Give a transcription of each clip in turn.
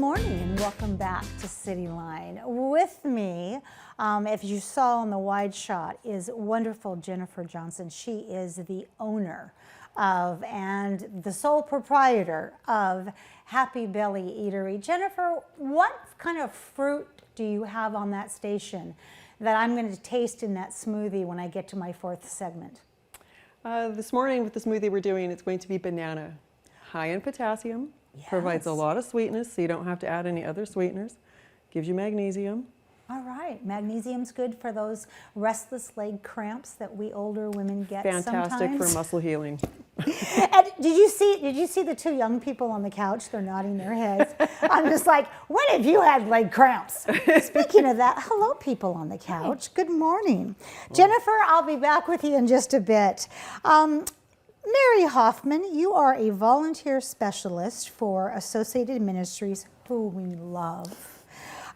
morning and welcome back to CityLine. With me, if you saw on the wide shot, is wonderful Jennifer Johnson. She is the owner of and the sole proprietor of Happy Belly Eatery. Jennifer, what kind of fruit do you have on that station that I'm going to taste in that smoothie when I get to my fourth segment? This morning with the smoothie we're doing, it's going to be banana. High in potassium, Yes. provides a lot of sweetness, so you don't have to add any other sweeteners. Gives you magnesium. All right, magnesium's good for those restless leg cramps that we older women get Fantastic sometimes. for muscle healing. And did you see the two young people on the couch? They're nodding their heads. I'm just like, when have you had leg cramps? Speaking of that, hello people on the couch. Good morning. Jennifer, I'll be back with you in just a bit. Mary Hoffman, you are a volunteer specialist for Associated Ministries, who we love.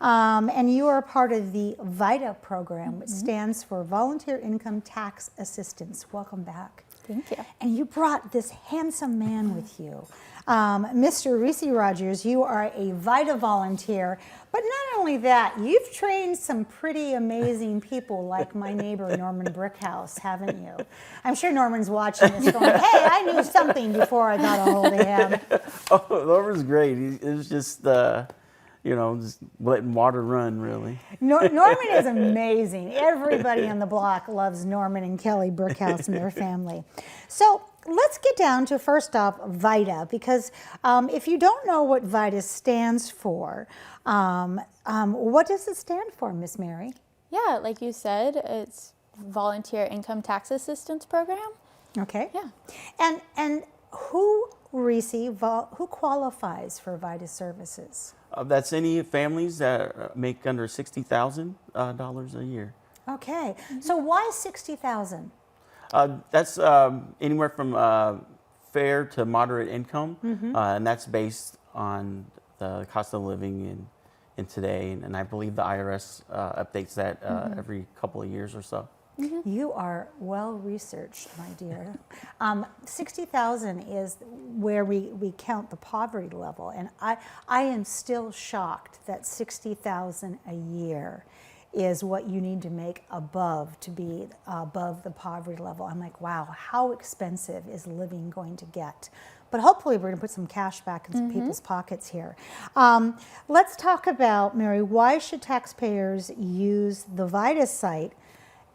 And you are part of the VITA program, which stands for Volunteer Income Tax Assistance. Welcome back. Thank you. And you brought this handsome man with you. Mr. Reese Rogers, you are a VITA volunteer, but not only that, you've trained some pretty amazing people like my neighbor Norman Brickhouse, haven't you? I'm sure Norman's watching this going, hey, I knew something before I got a hold of him. Oh, Norman's great. It was just, just letting water run, really. Norman is amazing. Everybody on the block loves Norman and Kelly Brickhouse and their family. So let's get down to, first off, VITA, because if you don't know what VITA stands for, what does it stand for, Miss Mary? Yeah, like you said, it's Volunteer Income Tax Assistance Program. Okay. Yeah. And who qualifies for VITA services? That's any families that make under $60,000 a year. Okay. So why 60,000? That's anywhere from fair to moderate income, and that's based on the cost of living in today. And I believe the IRS updates that every couple of years or so. You are well researched, my dear. 60,000 is where we count the poverty level, and I am still shocked that 60,000 a year is what you need to make to be above the poverty level. I'm like, wow, how expensive is living going to get? But hopefully we're going to put some cash back in some people's pockets here. Let's talk about, Mary, why should taxpayers use the VITA site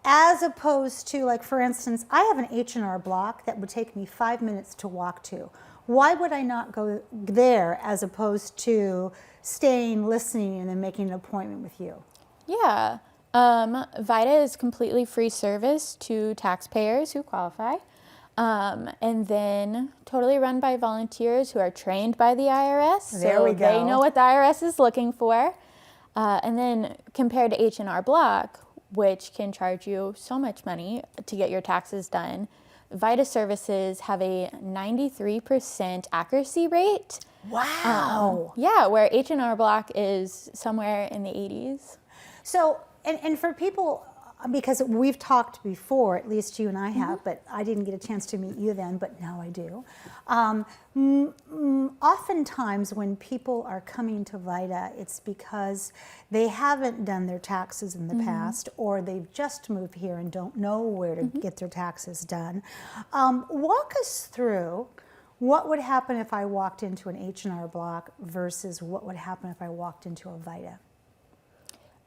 as opposed to, like, for instance, I have an H&R Block that would take me 5 minutes to walk to. Why would I not go there as opposed to staying, listening, and then making an appointment with you? Yeah. VITA is completely free service to taxpayers who qualify. And then totally run by volunteers who are trained by the IRS. There we go. They know what the IRS is looking for. And then compared to H&R Block, which can charge you so much money to get your taxes done, VITA services have a 93% accuracy rate. Wow. Yeah, where H&R Block is somewhere in the 80s. So, and for people, because we've talked before, at least you and I have, but I didn't get a chance to meet you then, but now I do. Oftentimes when people are coming to VITA, it's because they haven't done their taxes in the past, or they've just moved here and don't know where to get their taxes done. Walk us through what would happen if I walked into an H&R Block versus what would happen if I walked into a VITA.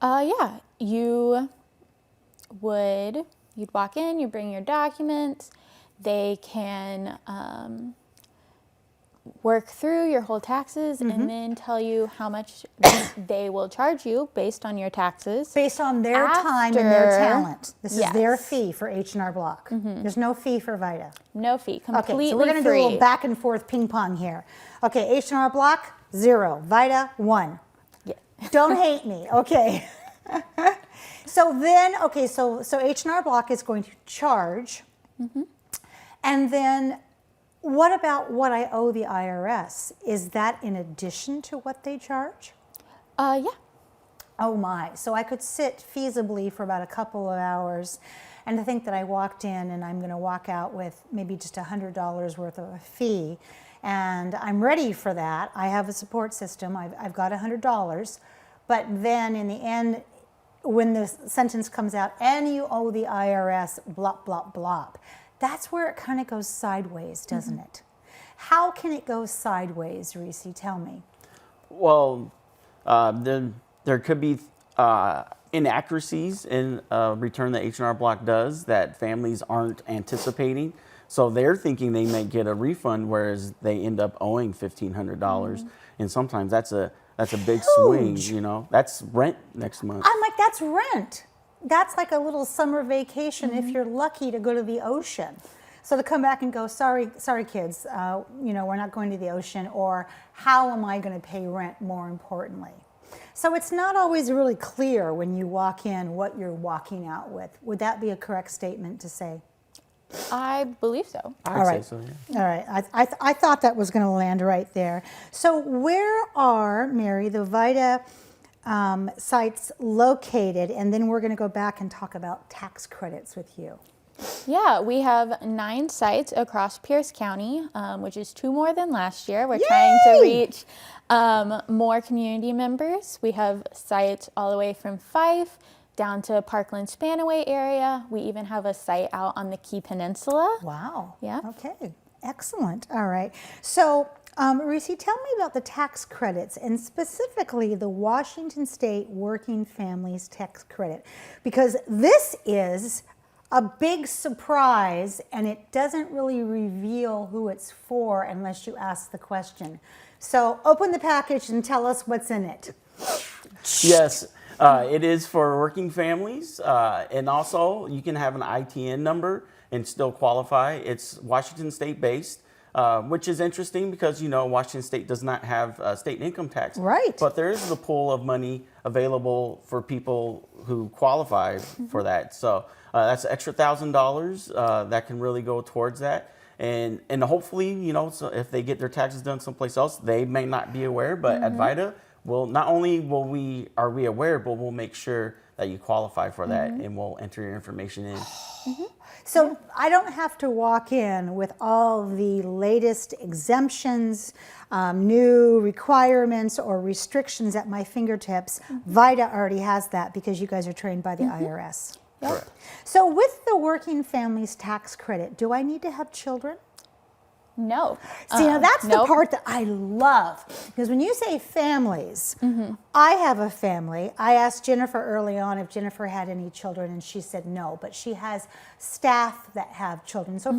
Yeah, you'd walk in, you bring your documents, they can work through your whole taxes and then tell you how much they will charge you based on your taxes. Based on their time and their talent. This is their fee for H&R Block. There's no fee for VITA. No fee, completely Okay, so we're going to do a little back and forth ping pong here. Okay, H&R Block, 0. VITA, 1. Yeah. Don't hate me. Okay. So then, so H&R Block is going to charge. And then what about what I owe the IRS? Is that in addition to what they charge? Yeah. Oh my, so I could sit feasibly for about a couple of hours and to think that I walked in and I'm going to walk out with maybe just $100 worth of a fee, and I'm ready for that. I have a support system. I've got $100, but then in the end, when the sentence comes out, and you owe the IRS, blop, blop, blop, that's where it kind of goes sideways, doesn't it? How can it go sideways, Reese? Tell me. Well, there could be inaccuracies in a return that H&R Block does that families aren't anticipating. So they're thinking they may get a refund, whereas they end up owing $1,500. And sometimes that's a big swing, you know. That's rent next month. I'm like, that's rent. That's like a little summer vacation if you're lucky to go to the ocean. So to come back and go, sorry kids, you know, we're not going to the ocean, or how am I going to pay rent, more importantly? So it's not always really clear when you walk in what you're walking out with. Would that be a correct statement to say? I believe so. I'd say so, yeah. All right. I thought that was going to land right there. So where are, Mary, the VITA sites located? And then we're going to go back and talk about tax credits with you. Yeah, we have 9 sites across Pierce County, which is 2 more than last year. We're trying to reach more community members. We have sites all the way from Fife down to Parkland Spanaway area. We even have a site out on the Key Peninsula. Wow. Yeah. Okay. Excellent. All right. So, Reese, tell me about the tax credits, and specifically the Washington State Working Families Tax Credit, because this is a big surprise, and it doesn't really reveal who it's for unless you ask the question. So open the package and tell us what's in it. Yes, it is for working families, and also you can have an ITN number and still qualify. It's Washington State based, which is interesting because, you know, Washington State does not have state income tax. Right. But there is a pool of money available for people who qualify for that. So that's an extra $1,000 that can really go towards that. And hopefully, you know, so if they get their taxes done someplace else, they may not be aware, but at VITA, well, not only are we aware, but we'll make sure that you qualify for that, and we'll enter your information in. So I don't have to walk in with all the latest exemptions, new requirements or restrictions at my fingertips. VITA already has that because you guys are trained by the IRS. Correct. So with the Working Families Tax Credit, do I need to have children? No. See, now that's the nope. part that I love, because when you say families, I have a family. I asked Jennifer early on if Jennifer had any children, and she said no, but she has staff that have children. So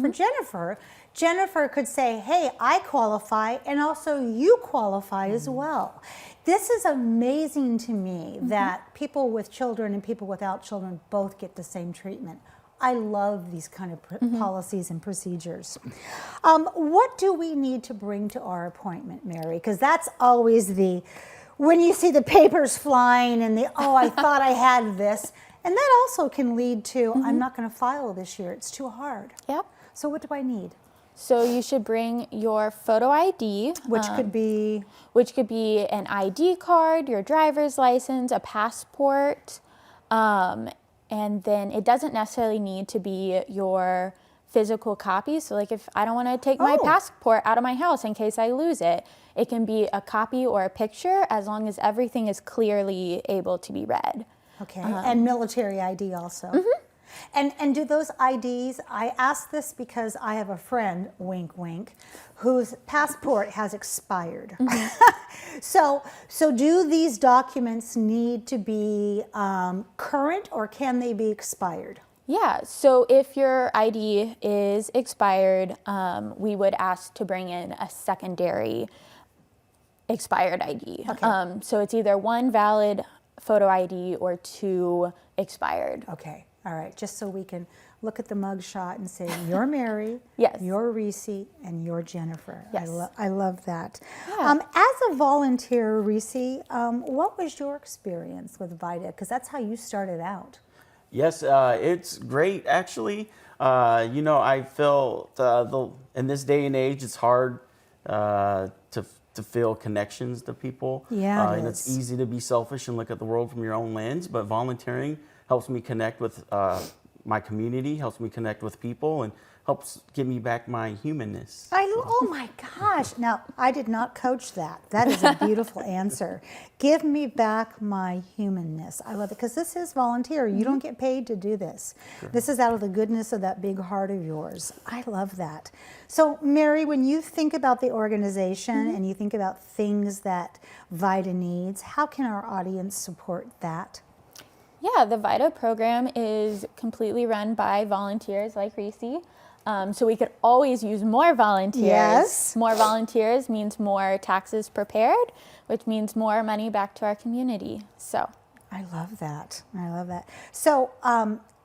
for Jennifer could say, hey, I qualify, and also you qualify as well. This is amazing to me that people with children and people without children both get the same treatment. I love these kind of policies and procedures. What do we need to bring to our appointment, Mary? Because that's always when you see the papers flying and oh, I thought I had this. And that also can lead to, I'm not going to file this year. It's too hard. Yep. So what do I need? So you should bring your photo ID. Which could be? Which could be an ID card, your driver's license, a passport, and then it doesn't necessarily need to be your physical copy. So like if I don't want to take my passport out of my house in case I lose it, it can be a copy or a picture as long as everything is clearly able to be read. Okay, and military ID also. And do those IDs, I ask this because I have a friend, wink, wink, whose passport has expired. So do these documents need to be current, or can they be expired? Yeah, so if your ID is expired, we would ask to bring in a secondary expired ID. Okay. So it's either 1 valid photo ID or 2 expired. Okay. All right, just so we can look at the mugshot and say, you're Mary, Yes. you're Reese, and you're Jennifer. Yes. I love that. Yeah. As a volunteer, Reese, what was your experience with VITA? Because that's how you started out. Yes, it's great, actually. You know, I feel in this day and age, it's hard to feel connections to people. Yeah, and it's easy to be selfish and look at the world from your own lens, but volunteering helps me connect with my community, helps me connect with people, and helps give me back my humanness. Oh my gosh. Now, I did not coach that. That is a beautiful answer. Give me back my humanness. I love it because this is volunteer. You don't get paid to do this. Sure. This is out of the goodness of that big heart of yours. I love that. So, Mary, when you think about the organization and you think about things that VITA needs, how can our audience support that? Yeah, the VITA program is completely run by volunteers like Reese. So we could always use more volunteers. Yes. More volunteers means more taxes prepared, which means more money back to our community. So I love that. I love that. So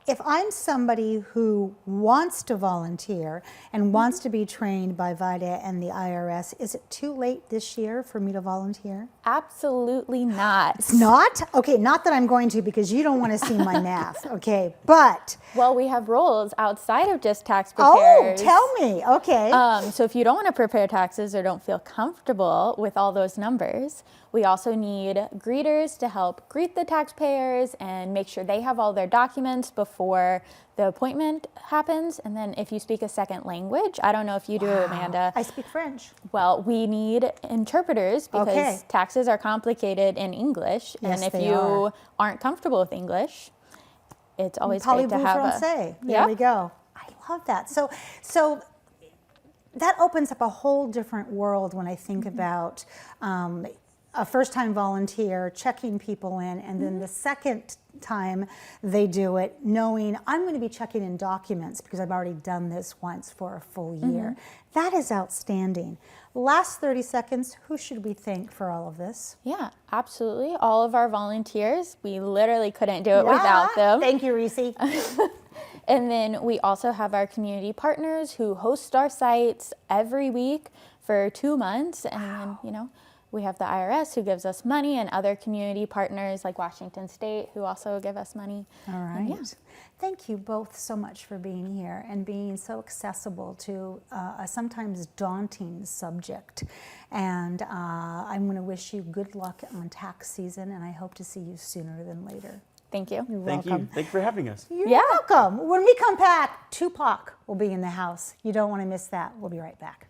if I'm somebody who wants to volunteer and wants to be trained by VITA and the IRS, is it too late this year for me to volunteer? absolutely not. It's not? Okay, not that I'm going to because you don't want to see my math, okay, but... Well, we have roles outside of just tax Oh, preparers. tell me, okay. So if you don't want to prepare taxes or don't feel comfortable with all those numbers, we also need greeters to help greet the taxpayers and make sure they have all their documents before the appointment happens. And then if you speak a second language, I don't know if you do, Amanda. I speak French. Well, we need interpreters because Okay. taxes are complicated in English. Yes, and if they you are. aren't comfortable with English, it's always great to Parlez-vous have français. There Yep. we go. I love that. So that opens up a whole different world when I think about a first-time volunteer checking people in, and then the second time they do it, knowing I'm going to be checking in documents because I've already done this once for a full year. That is outstanding. Last 30 seconds, who should we thank for all of this? Yeah, absolutely. All of our volunteers, we literally couldn't do it without them. Thank you, Reese. And then we also have our community partners who host our sites every week for 2 months. And then, you know, we have the IRS who gives us money and other community partners like Washington State who also give us money. All right. And yeah. Thank you both so much for being here and being so accessible to a sometimes daunting subject. And I'm going to wish you good luck on tax season, and I hope to see you sooner than later. Thank you. You're Thank welcome. you. Thank you for having us. You're Yeah. welcome. When we come back, Tupac will be in the house. You don't want to miss that. We'll be right back.